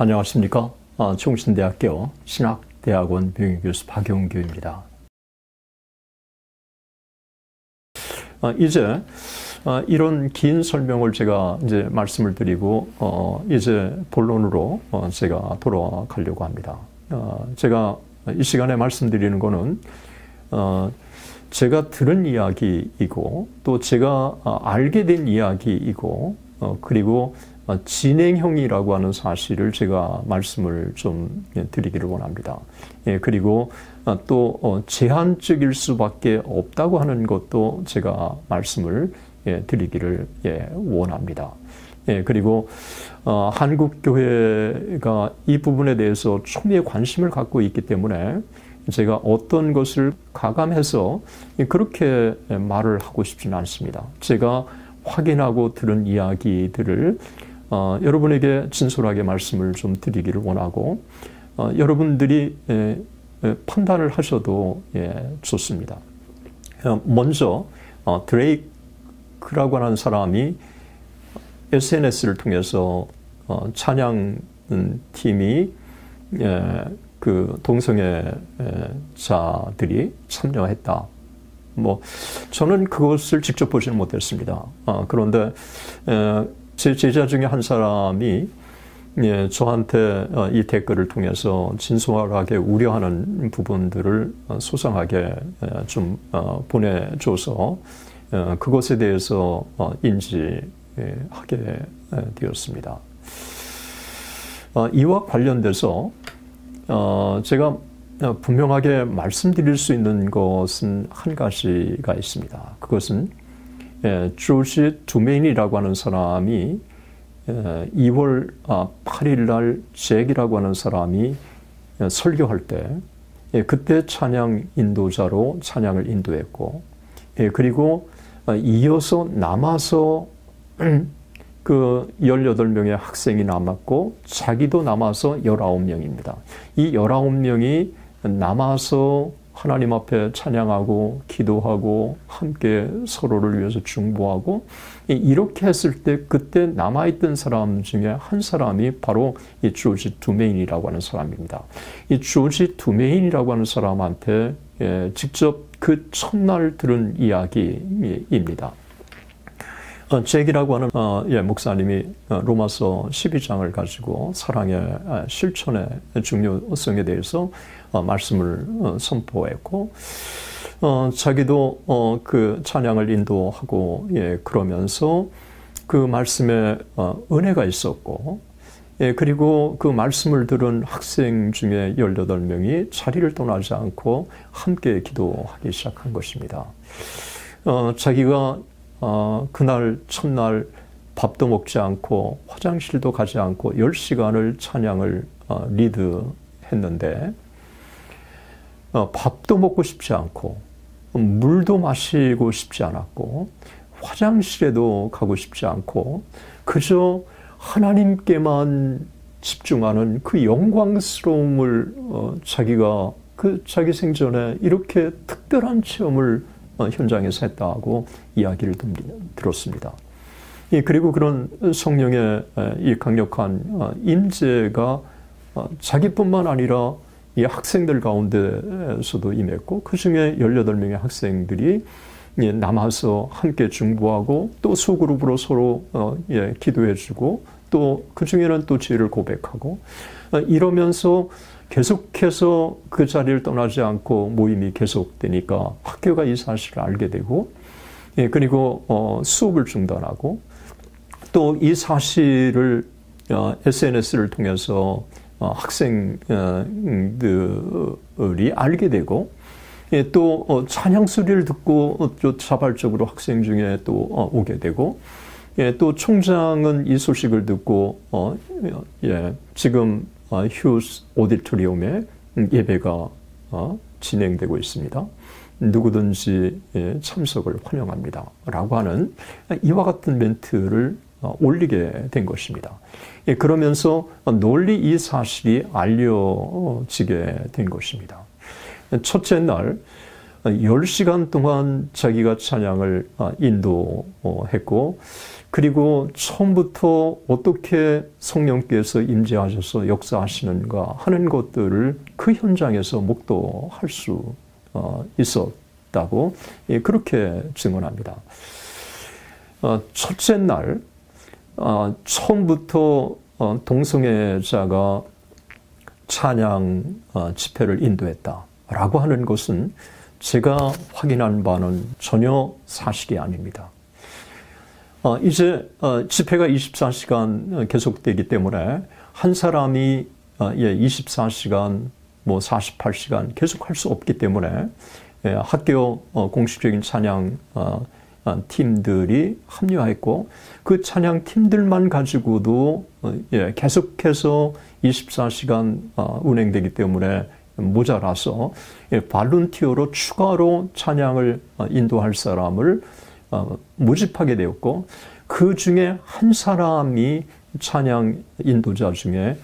안녕하십니까. 충신대학교 신학대학원 병역교수 박용규입니다. 이제 이런 긴 설명을 제가 이제 말씀을 드리고 이제 본론으로 제가 돌아가려고 합니다. 제가 이 시간에 말씀드리는 거는 제가 들은 이야기이고 또 제가 알게 된 이야기이고 그리고 진행형이라고 하는 사실을 제가 말씀을 좀 드리기를 원합니다. 그리고 또 제한적일 수밖에 없다고 하는 것도 제가 말씀을 드리기를 원합니다. 그리고 한국 교회가 이 부분에 대해서 초미의 관심을 갖고 있기 때문에 제가 어떤 것을 가감해서 그렇게 말을 하고 싶지는 않습니다. 제가 확인하고 들은 이야기들을 여러분에게 진솔하게 말씀을 좀 드리기를 원하고 여러분들이 판단을 하셔도 좋습니다. 먼저 드레이크라고 하는 사람이 SNS를 통해서 찬양팀이 그 동성애자들이 참여했다. 저는 그것을 직접 보지는 못했습니다. 그런데 제 제자 중에 한 사람이 저한테 이 댓글을 통해서 진솔하게 우려하는 부분들을 소상하게 좀 보내줘서 그것에 대해서 인지하게 되었습니다. 이와 관련돼서 제가 분명하게 말씀드릴 수 있는 것은 한 가지가 있습니다. 그것은 조지 두메인이라고 하는 사람이 2월 8일 날 잭이라고 하는 사람이 설교할 때 그때 찬양 인도자로 찬양을 인도했고 그리고 이어서 남아서 그 18명의 학생이 남았고 자기도 남아서 19명입니다. 이 19명이 남아서 하나님 앞에 찬양하고 기도하고 함께 서로를 위해서 중보하고 이렇게 했을 때 그때 남아있던 사람 중에 한 사람이 바로 이 조지 두메인이라고 하는 사람입니다. 이 조지 두메인이라고 하는 사람한테 직접 그 첫날 들은 이야기입니다. 잭이라고 하는 목사님이 로마서 12장을 가지고 사랑의 실천의 중요성에 대해서 말씀을 선포했고 자기도 그 찬양을 인도하고 그러면서 그 말씀에 은혜가 있었고 그리고 그 말씀을 들은 학생 중에 18명이 자리를 떠나지 않고 함께 기도하기 시작한 것입니다. 자기가 그날 첫날 밥도 먹지 않고 화장실도 가지 않고 10시간을 찬양을 리드했는데 밥도 먹고 싶지 않고 물도 마시고 싶지 않았고 화장실에도 가고 싶지 않고 그저 하나님께만 집중하는 그 영광스러움을 자기가 그 자기 생전에 이렇게 특별한 체험을 현장에서 했다고 이야기를 들었습니다. 그리고 그런 성령의 이 강력한 임재가 자기뿐만 아니라 이 학생들 가운데서도 임했고 그 중에 18명의 학생들이 남아서 함께 중보하고 또 소그룹으로 서로 기도해주고 또 그 중에는 또 죄를 고백하고 이러면서 계속해서 그 자리를 떠나지 않고 모임이 계속되니까 학교가 이 사실을 알게 되고 그리고 수업을 중단하고 또 이 사실을 SNS를 통해서 학생들이 알게 되고 또 찬양 소리를 듣고 또 자발적으로 학생 중에 또 오게 되고 또 총장은 이 소식을 듣고 지금 휴스 오디토리움에 예배가 진행되고 있습니다. 누구든지 참석을 환영합니다. 라고 하는 이와 같은 멘트를 올리게 된 것입니다. 그러면서 널리 이 사실이 알려지게 된 것입니다. 첫째 날 10시간 동안 자기가 찬양을 인도했고, 그리고 처음부터 어떻게 성령께서 임재하셔서 역사하시는가 하는 것들을 그 현장에서 목도할 수 있었다고 그렇게 증언합니다. 첫째 날 처음부터 동성애자가 찬양 집회를 인도했다라고 하는 것은 제가 확인한 바는 전혀 사실이 아닙니다. 이제 집회가 24시간 계속되기 때문에 한 사람이 24시간, 48시간 계속 할 수 없기 때문에 학교 공식적인 찬양 팀들이 합류했고, 그 찬양 팀들만 가지고도 계속해서 24시간 운행되기 때문에 모자라서 발룬티어로 추가로 찬양을 인도할 사람을 모집하게 되었고, 그 중에 한 사람이 찬양 인도자 중에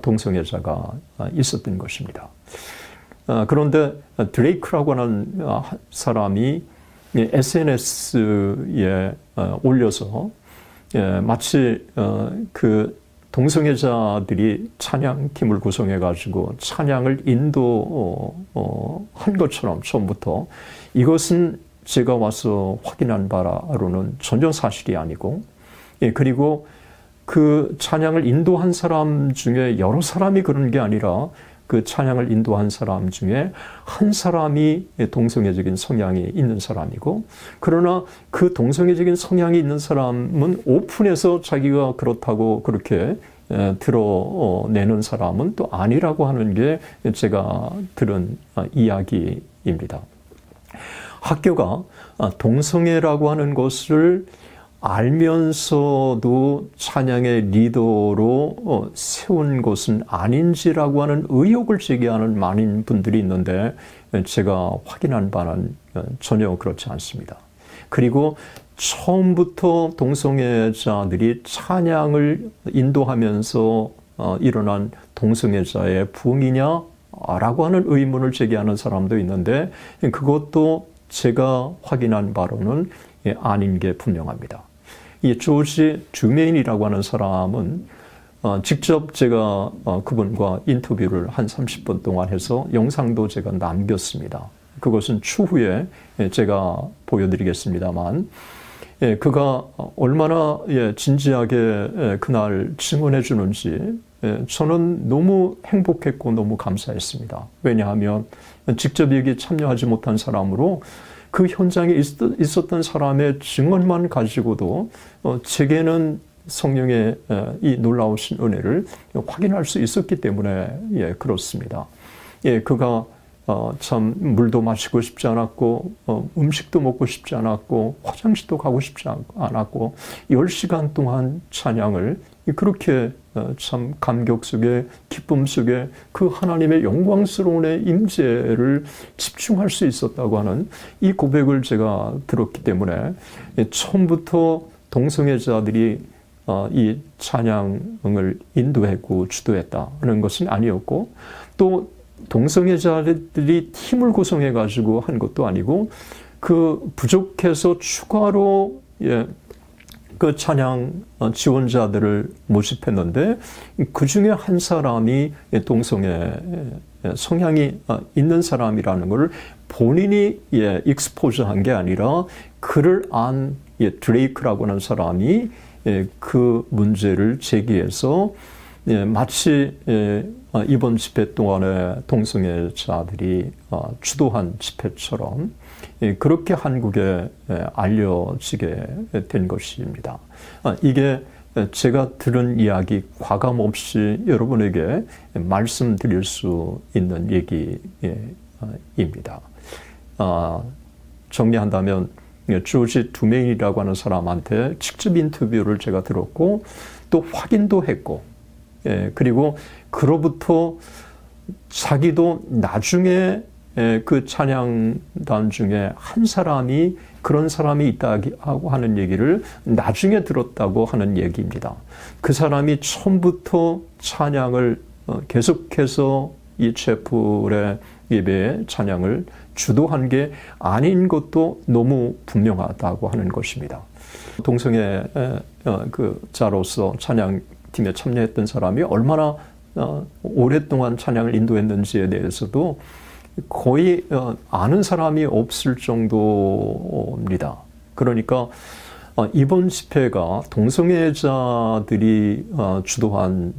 동성애자가 있었던 것입니다. 그런데 드레이크라고 하는 사람이 SNS에 올려서 마치 그 동성애자들이 찬양팀을 구성해가지고 찬양을 인도한 것처럼 처음부터, 이것은 제가 와서 확인한 바로는 전혀 사실이 아니고, 그리고 그 찬양을 인도한 사람 중에 여러 사람이 그런 게 아니라 그 찬양을 인도한 사람 중에 한 사람이 동성애적인 성향이 있는 사람이고, 그러나 그 동성애적인 성향이 있는 사람은 오픈해서 자기가 그렇다고 그렇게 드러내는 사람은 또 아니라고 하는 게 제가 들은 이야기입니다. 학교가 동성애라고 하는 것을 알면서도 찬양의 리더로 세운 것은 아닌지라고 하는 의혹을 제기하는 많은 분들이 있는데, 제가 확인한 바는 전혀 그렇지 않습니다. 그리고 처음부터 동성애자들이 찬양을 인도하면서 일어난 동성애자의 부흥이냐라고 하는 의문을 제기하는 사람도 있는데, 그것도 제가 확인한 바로는 아닌 게 분명합니다. 이 조지 듀메인이라고 하는 사람은 직접 제가 그분과 인터뷰를 한 30분 동안 해서 영상도 제가 남겼습니다. 그것은 추후에 제가 보여드리겠습니다만, 그가 얼마나 진지하게 그날 증언해 주는지 저는 너무 행복했고 너무 감사했습니다. 왜냐하면 직접 여기 참여하지 못한 사람으로 그 현장에 있었던 사람의 증언만 가지고도 제게는 성령의 이 놀라우신 은혜를 확인할 수 있었기 때문에 그렇습니다. 그가 참 물도 마시고 싶지 않았고 음식도 먹고 싶지 않았고 화장실도 가고 싶지 않았고 10시간 동안 찬양을 그렇게 참 감격 속에 기쁨 속에 그 하나님의 영광스러운 임재를 집중할 수 있었다고 하는 이 고백을 제가 들었기 때문에 처음부터 동성애자들이 이 찬양을 인도했고 주도했다는 것은 아니었고, 또 동성애자들이 팀을 구성해 가지고 한 것도 아니고, 그 부족해서 추가로 그 찬양 지원자들을 모집했는데 그 중에 한 사람이 동성애 성향이 있는 사람이라는 것을 본인이 익스포즈한 게 아니라 그를 안 드레이크라고 하는 사람이 그 문제를 제기해서 마치 이번 집회 동안에 동성애자들이 주도한 집회처럼 그렇게 한국에 알려지게 된 것입니다. 이게 제가 들은 이야기 과감 없이 여러분에게 말씀드릴 수 있는 얘기입니다. 정리한다면 조지 듀메인이라고 하는 사람한테 직접 인터뷰를 제가 들었고 또 확인도 했고, 그리고 그로부터 자기도 나중에 그 찬양단 중에 한 사람이 그런 사람이 있다고 하는 얘기를 나중에 들었다고 하는 얘기입니다. 그 사람이 처음부터 찬양을 계속해서 이 채플의 예배에 찬양을 주도한 게 아닌 것도 너무 분명하다고 하는 것입니다. 동성애자로서 찬양팀에 참여했던 사람이 얼마나 오랫동안 찬양을 인도했는지에 대해서도 거의 아는 사람이 없을 정도입니다. 그러니까 이번 집회가 동성애자들이 주도한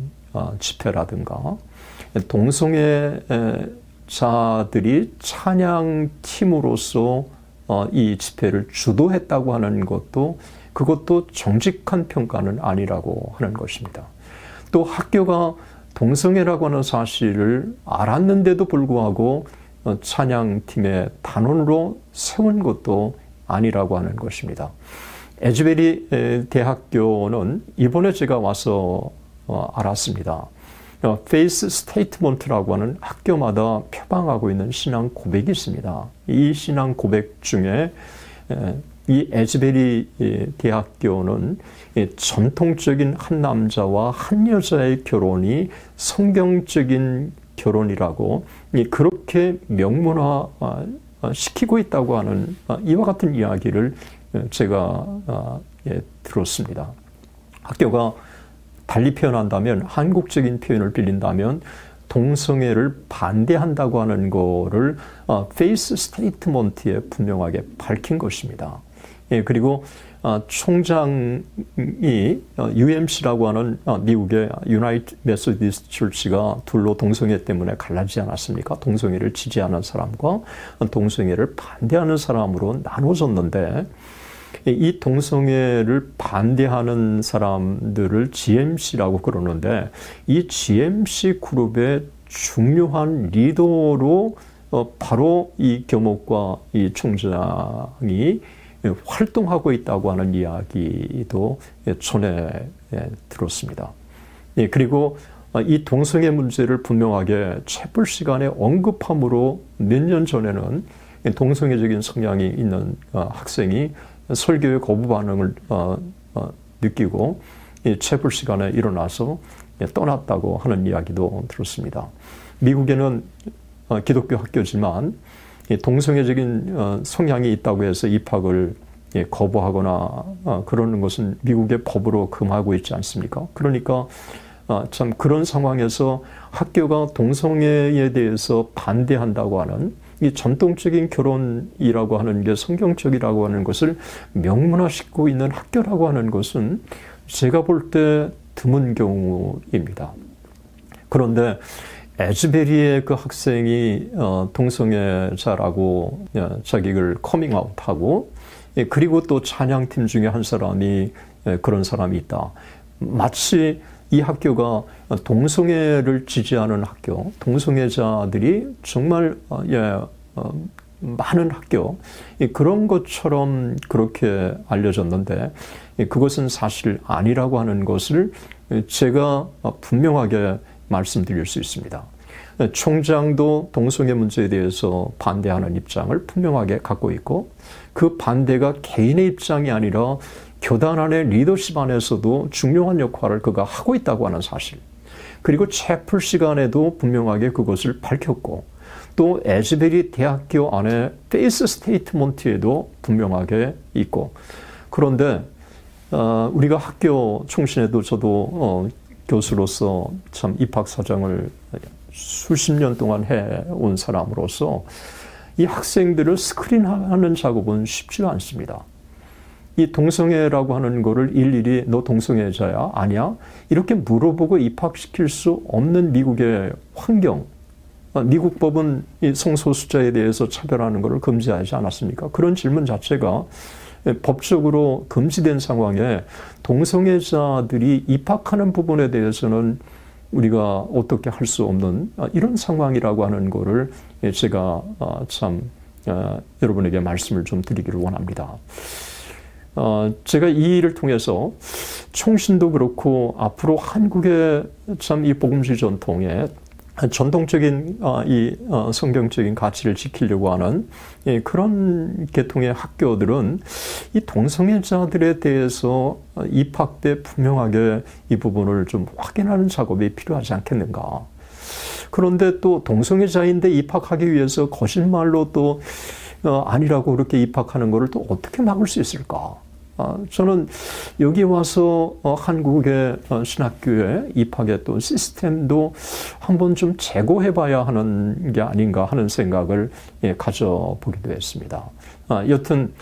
집회라든가 동성애자들이 찬양팀으로서 이 집회를 주도했다고 하는 것도 그것도 정직한 평가는 아니라고 하는 것입니다. 또 학교가 동성애라고 하는 사실을 알았는데도 불구하고 찬양팀의 단원으로 세운 것도 아니라고 하는 것입니다. 에즈베리 대학교는 이번에 제가 와서 알았습니다. 페이스 스테이트먼트라고 하는 학교마다 표방하고 있는 신앙 고백이 있습니다. 이 신앙 고백 중에 이 에즈베리 대학교는 전통적인 한 남자와 한 여자의 결혼이 성경적인 결혼이라고 그렇게 명문화 시키고 있다고 하는 이와 같은 이야기를 제가 들었습니다. 학교가 달리 표현한다면 한국적인 표현을 빌린다면 동성애를 반대한다고 하는 거를 페이스 스테이트먼트에 분명하게 밝힌 것입니다. 그리고 총장이 UMC라고 하는 미국의 유나이티드 메소디스트 처치가 둘로 동성애 때문에 갈라지지 않았습니까? 동성애를 지지하는 사람과 동성애를 반대하는 사람으로 나눠졌는데 이 동성애를 반대하는 사람들을 GMC라고 그러는데 이 GMC 그룹의 중요한 리더로 바로 이 교목과 이 총장이 활동하고 있다고 하는 이야기도 전에 들었습니다. 그리고 이 동성애 문제를 분명하게 채플 시간에 언급함으로 몇 년 전에는 동성애적인 성향이 있는 학생이 설교의 거부 반응을 느끼고 채플 시간에 일어나서 떠났다고 하는 이야기도 들었습니다. 미국에는 기독교 학교지만 동성애적인 성향이 있다고 해서 입학을 거부하거나 그러는 것은 미국의 법으로 금하고 있지 않습니까? 그러니까 참 그런 상황에서 학교가 동성애에 대해서 반대한다고 하는 이 전통적인 결혼이라고 하는 게 성경적이라고 하는 것을 명문화시키고 있는 학교라고 하는 것은 제가 볼 때 드문 경우입니다. 그런데 에즈베리의 그 학생이 동성애자라고 자기를 커밍아웃하고 그리고 또 찬양팀 중에 한 사람이 그런 사람이 있다. 마치 이 학교가 동성애를 지지하는 학교, 동성애자들이 정말 많은 학교, 그런 것처럼 그렇게 알려졌는데 그것은 사실 아니라고 하는 것을 제가 분명하게 말씀드릴 수 있습니다. 총장도 동성애 문제에 대해서 반대하는 입장을 분명하게 갖고 있고 그 반대가 개인의 입장이 아니라 교단 안의 리더십 안에서도 중요한 역할을 그가 하고 있다고 하는 사실, 그리고 채플 시간에도 분명하게 그것을 밝혔고 또 에즈베리 대학교 안에 페이스 스테이트먼트에도 분명하게 있고, 그런데 우리가 학교 총신에도 저도 교수로서 참 입학사정을 수십 년 동안 해온 사람으로서 이 학생들을 스크린하는 작업은 쉽지가 않습니다. 이 동성애라고 하는 거를 일일이 너 동성애자야? 아니야? 이렇게 물어보고 입학시킬 수 없는 미국의 환경, 미국 법은 이 성소수자에 대해서 차별하는 것을 금지하지 않았습니까? 그런 질문 자체가 법적으로 금지된 상황에 동성애자들이 입학하는 부분에 대해서는 우리가 어떻게 할 수 없는 이런 상황이라고 하는 거를 제가 참 여러분에게 말씀을 좀 드리기를 원합니다. 제가 이 일을 통해서 총신도 그렇고 앞으로 한국의 참 이 복음주의 전통에 전통적인 이 성경적인 가치를 지키려고 하는 그런 계통의 학교들은 이 동성애자들에 대해서 입학 때 분명하게 이 부분을 좀 확인하는 작업이 필요하지 않겠는가. 그런데 또 동성애자인데 입학하기 위해서 거짓말로 또 아니라고 그렇게 입학하는 것을 또 어떻게 막을 수 있을까? 저는 여기 와서 한국의 신학교에 입학했던 시스템도 한번 좀 재고해봐야 하는 게 아닌가 하는 생각을 가져보기도 했습니다. 여튼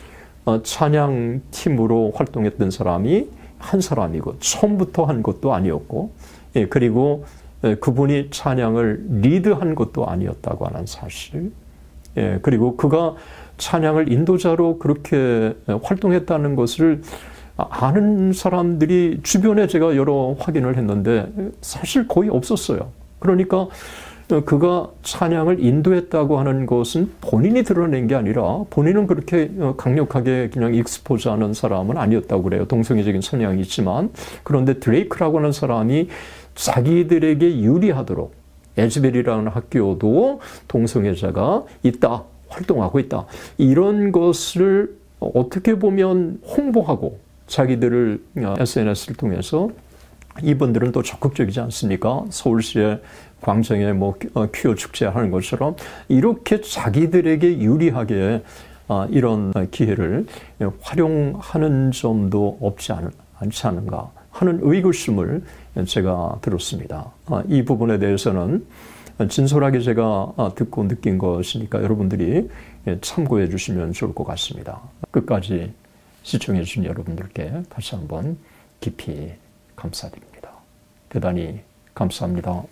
찬양팀으로 활동했던 사람이 한 사람이고 처음부터 한 것도 아니었고, 그리고 그분이 찬양을 리드한 것도 아니었다고 하는 사실, 그리고 그가 찬양을 인도자로 그렇게 활동했다는 것을 아는 사람들이 주변에 제가 여러 확인을 했는데 사실 거의 없었어요. 그러니까 그가 찬양을 인도했다고 하는 것은 본인이 드러낸 게 아니라 본인은 그렇게 강력하게 그냥 익스포즈하는 사람은 아니었다고 그래요. 동성애적인 성향이 있지만. 그런데 드레이크라고 하는 사람이 자기들에게 유리하도록 에즈벨이라는 학교도 동성애자가 있다, 활동하고 있다, 이런 것을 어떻게 보면 홍보하고 자기들을 SNS를 통해서, 이분들은 또 적극적이지 않습니까? 서울시의 광장에 퀴어 축제 하는 것처럼 이렇게 자기들에게 유리하게 이런 기회를 활용하는 점도 없지 않지 않은가 하는 의구심을 제가 들었습니다. 이 부분에 대해서는 진솔하게 제가 듣고 느낀 것이니까 여러분들이 참고해 주시면 좋을 것 같습니다. 끝까지 시청해 주신 여러분들께 다시 한번 깊이 감사드립니다. 대단히 감사합니다.